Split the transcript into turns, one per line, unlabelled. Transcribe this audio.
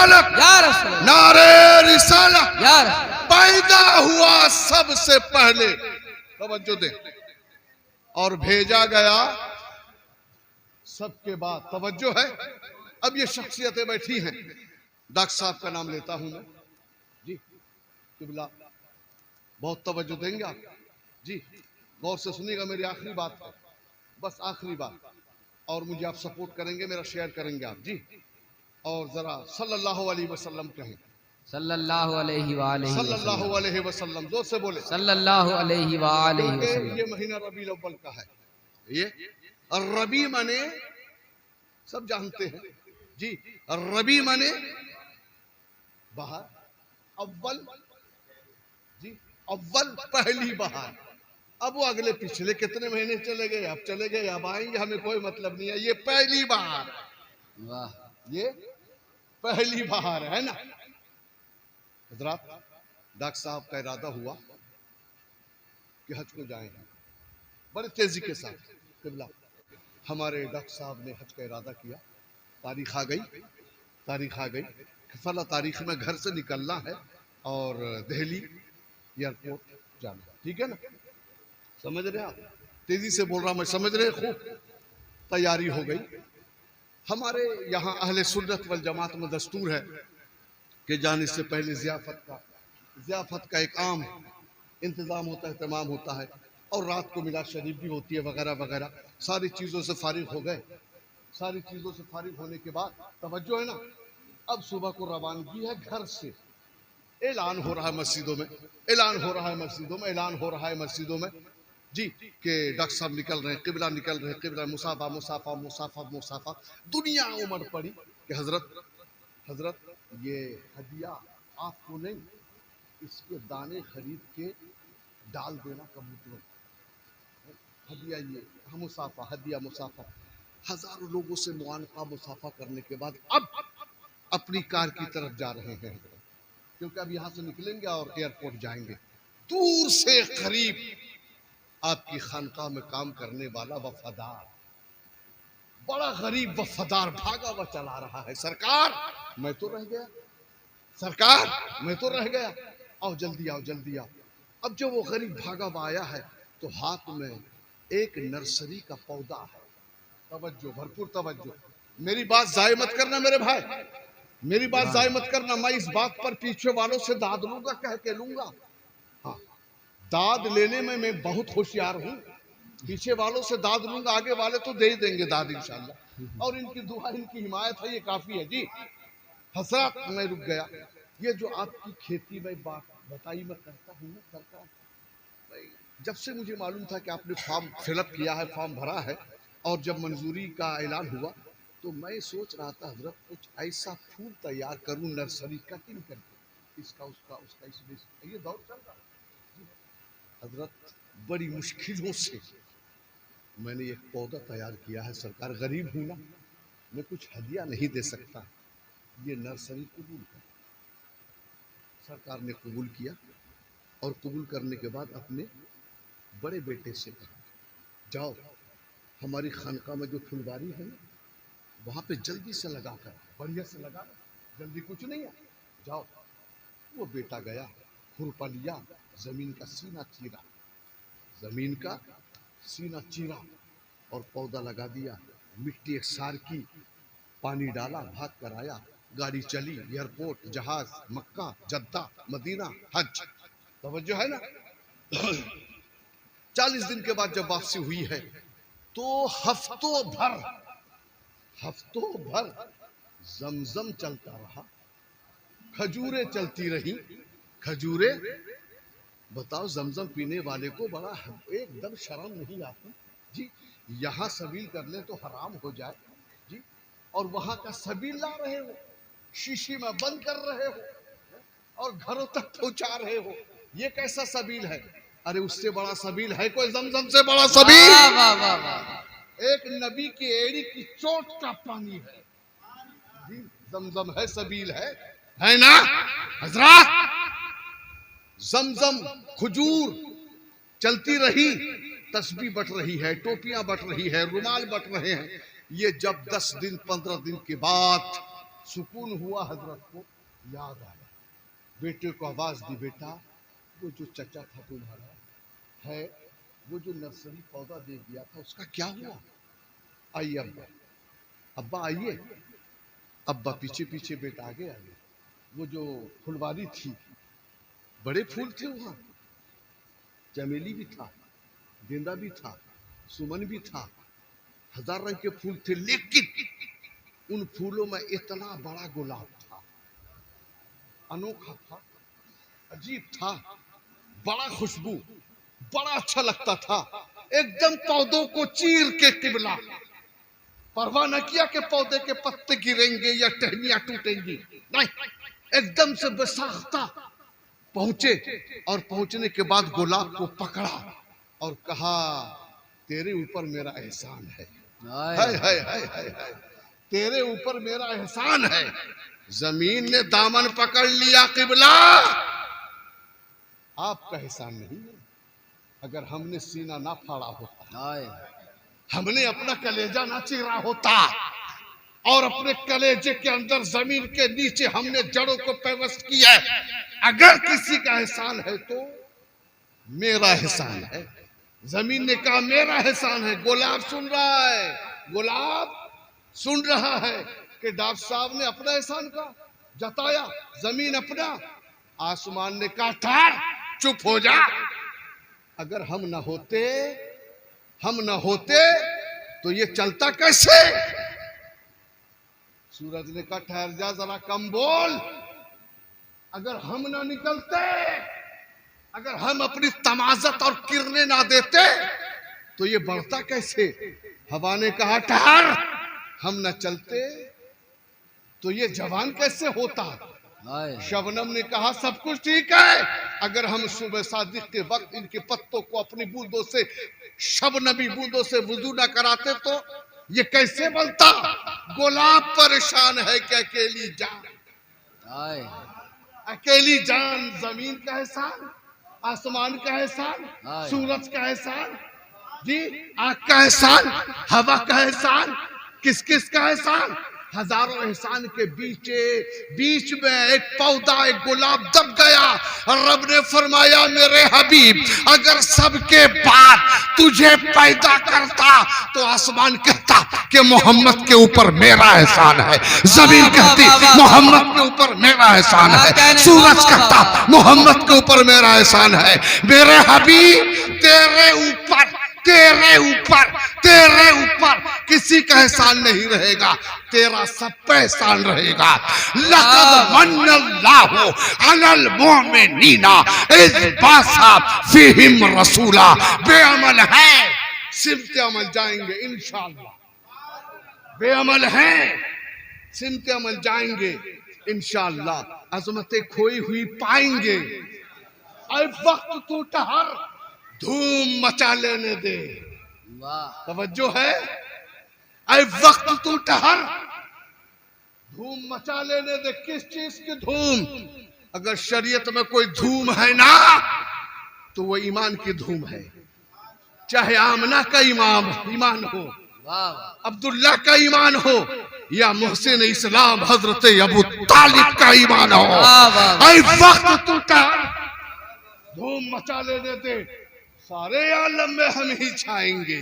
रिसालत, नारे रिसालत। पैदा हुआ सबसे पहले, तवज्जो दे, और भेजा गया सबके बाद। तवज्जो है। अब ये शख्सियतें बैठी हैं, डॉक्टर साहब का नाम लेता हूं मैं जी, किबला, बहुत तवज्जो देंगे आप जी, गौर से सुनिएगा, मेरी आखिरी बात है, बस आखिरी बात, और मुझे आप सपोर्ट करेंगे, मेरा शेयर करेंगे आप जी। और जरा सल्लल्लाहु अलैहि वसल्लम कहें,
सल्लल्लाहु अलैहि
सल्लल्लाहु अलैहि वसल्लम, जोर से बोले
सल्लल्लाहु अलैहि
क्योंकि
वसल्लम।
ये महीना रबीउल अव्वल का है, ये और रबी माने सब जानते हैं जी, रबी माने बहार, अव्वल जी, अव्वल पहली बहार। अब वो अगले पिछले कितने महीने चले गए, अब चले गए, अब आएंगे, हमें कोई मतलब नहीं है, ये पहली बहार,
वाह,
ये पहली बहार है ना। हजरात, डॉक्टर साहब का इरादा हुआ कि हज को जाएंगे बड़े तेजी के साथ। किबला, हमारे डॉक्टर साहब ने हज का इरादा किया, तारीख आ गई, तारीख आ गई कि फला तारीख में घर से निकलना है और दिल्ली एयरपोर्ट जाना, ठीक है ना, समझ रहे आप, तेजी से बोल रहा मैं, समझ रहे, खूब तैयारी हो गई। हमारे यहाँ अहले सुन्नत वल जमात में दस्तूर है कि जाने से पहले ज़ियाफत का एक आम इंतज़ाम होता है, तमाम होता है, और रात को मिलाद शरीफ भी होती है वगैरह वगैरह। सारी चीज़ों से फारिग हो गए, सारी चीज़ों से फारिग होने के बाद तवज्जो है ना, अब सुबह को रवानगी है घर से, ऐलान हो रहा है मस्जिदों में, ऐलान हो रहा है मस्जिदों में, ऐलान हो रहा है मस्जिदों में जी, कि डॉक्टर साहब निकल रहे हैं, किबला निकल रहे हैं, किबला, मुसाफा मुसाफा मुसाफा मुसाफा। दुनिया उमड़ पड़ी कि हजरत, हजरत ये हदिया आपको नहीं, इसके दाने खरीद के डाल देना कबूतरों, हदिया ये मुसाफा, हदिया मुसाफा। हजारों लोगों से मुआनका मुसाफा करने के बाद अब अपनी कार की तरफ जा रहे हैं, क्योंकि अब यहाँ से निकलेंगे और एयरपोर्ट जाएंगे। दूर से करीब आपकी खानका में काम करने वाला वफादार, बड़ा गरीब वफादार भागा हुआ चला रहा है, सरकार मैं तो रह गया, सरकार मैं तो रह गया, आओ जल्दी आओ जल्दी आओ। अब जो वो गरीब भागा हुआ आया है तो हाथ में एक नर्सरी का पौधा है, तवज्जो, भरपूर तवज्जो, मेरी बात जाये मत करना मेरे भाई, मेरी बात जाये मत करना, मैं इस बात पर पीछे वालों से दाद लूंगा, कह के लूंगा, हाँ, दाद लेने में मैं बहुत होशियार हूँ, पीछे वालों से दाद लूंगा, आगे वाले तो दे ही देंगे दाद इंशाल्लाह, और इनकी दुआ, इनकी हिमायत है, ये काफी है जी। हसरत, मैं रुक गया, ये जो आपकी खेती में बात बताई मैं करता हूँ ना सरकार, जब से मुझे मालूम था कि आपने फॉर्म फिलअप किया है, फॉर्म भरा है, और जब मंजूरी का ऐलान हुआ तो मैं सोच रहा था हजरत कुछ ऐसा फूल तैयार करूं, नर्सरी कटिंग करके, इसका उसका उसका, इसमें ये दौर चल रहा है हजरत, बड़ी मुश्किलों से मैंने एक पौधा तैयार किया है सरकार, गरीब हूं ना, मैं कुछ हदिया नहीं दे सकता, ये नर्सरी कबूल कर। सरकार ने कबूल किया, और कबूल करने के बाद अपने बड़े बेटे से कहा, जाओ हमारी खानका में जो फुलवारी है ना, वहाँ पे जल्दी से लगा कर, बढ़िया से लगा, जल्दी कुछ नहीं है, जाओ। वो बेटा गया, खुरपा लिया, जमीन का सीना चीरा, जमीन का सीना चीरा, और पौधा लगा दिया, मिट्टी एक सार की, पानी डाला, भाग कर आया, गाड़ी चली, एयरपोर्ट, जहाज, मक्का, जद्दा, मदीना, हज, तवज्जो है ना। 40 दिन के बाद जब वापसी हुई है तो हफ्तों भर जमजम चलता रहा, खजूरें चलती रही, खजूरें, बताओ जमजम पीने वाले को बड़ा एकदम शर्म नहीं आती जी, यहाँ सबील कर ले तो हराम हो जाए जी, और वहां का सबील ला रहे हो, शीशी में बंद कर रहे हो और घरों तक पहुंचा रहे हो, ये कैसा सबील है? अरे उससे बड़ा सबील है कोई? जमजम से बड़ा सबील
वाह वाह वाह,
एक नबी की एड़ी की चोट का पानी है जी, जमजम है, सबील है ना हजरत। जमजम, खजूर चलती रही, तस्बीह बट रही है, टोपियां बट रही है, रुमाल बट रहे हैं। ये जब 10 दिन 15 दिन के बाद सुकून हुआ, हजरत को याद आया, बेटे को आवाज दी, बेटा वो जो चचा था तुम्हारा है, वो जो नर्सरी पौधा दे दिया था उसका क्या हुआ? आइए अब्बा, अब्बा आइए। अब्बा पीछे पीछे, बेटा आगे आगे। वो जो फुलवारी थी, बड़े फूल थे वहां, चमेली भी था, गेंदा भी था, सुमन भी था, 1000 रंग के फूल थे, लेकिन उन फूलों में इतना बड़ा गुलाब था, अनोखा था, अजीब था, बड़ा खुशबू, बड़ा अच्छा लगता था, एकदम पौधों को चीर के किबला, परवाह न किया कि पौधे के पत्ते गिरेंगे या टहनियां टूटेंगी, नहीं, एकदम से बेसाख्ता पहुंचे, और पहुंचने के बाद गुलाब को पकड़ा और कहा, तेरे ऊपर मेरा एहसान है, हाय हाय हाय हाय हाय, तेरे ऊपर मेरा एहसान है। जमीन ने दामन पकड़ लिया, किबला आपका एहसान नहीं है, अगर हमने सीना ना फाड़ा होता, हमने अपना कलेजा ना चीरा होता, और अपने कलेजे के अंदर जमीन के नीचे हमने जड़ों को पेवस्त किया है, अगर किसी का एहसान है तो मेरा एहसान है। जमीन ने कहा मेरा एहसान है। गुलाब सुन रहा है, गुलाब सुन रहा है कि डॉक्टर साहब ने अपना एहसान का जताया, जमीन अपना, आसमान ने कहा ठहर, चुप हो जा, अगर हम न होते तो ये चलता कैसे? सूरज ने कहा ठहर जा, जरा कम बोल, अगर हम ना निकलते, अगर हम अपनी तमाजत और किरणें ना देते तो ये बढ़ता कैसे? हवा ने कहा ठहर, हम न चलते तो ये जवान कैसे होता? शबनम ने कहा सब कुछ ठीक है, अगर हम सुबह सादिक के वक्त इनके पत्तों को अपनी बूंदों से, शबनमी बूंदों से वुजू न कराते तो ये कैसे बनता? गुलाब परेशान है कि अकेली जान, अकेली जान, जमीन का एहसान, आसमान का एहसान, सूरज का एहसान, जी आग का एहसान, हवा का एहसान, किस किस का एहसान? हजारों एहसान के बीच में एक पौधा, एक गुलाब दब गया, और रब ने फरमाया मेरे हबीब, अगर सबके बाद तुझे पैदा करता तो आसमान कहता कि मोहम्मद के ऊपर मेरा एहसान है, जमीन कहती मोहम्मद के ऊपर मेरा एहसान है, सूरज कहता मोहम्मद के ऊपर मेरा एहसान है। मेरे हबीब तेरे ऊपर किसी का एहसान नहीं रहेगा, तेरा सब पे एहसान रहेगा। लक़द मन्नल्लाहु अलल मुमिनीना इज़ बासा फ़ीहिम रसूला, बेअमल है, सिमते अमल जाएंगे इंशाअल्लाह, बेअमल है, सिमते अमल जाएंगे इंशाअल्लाह, अज़मतें खोई हुई पाएंगे। ऐ वक्त तू ठहर, धूम मचा लेने दे, तवज्जो है, ऐ वक्त तू ठहर, धूम मचा लेने दे। किस चीज की धूम? अगर शरीयत में कोई धूम है ना तो वो ईमान की धूम है, चाहे आमना का ईमान हो, अब्दुल्ला का ईमान हो, या मोहसिन इस्लाम हजरत अबू तालिब का ईमान हो, ऐ वक्त तू ठहर, धूम मचा लेने दे, सारे आलम में हम ही छाएंगे।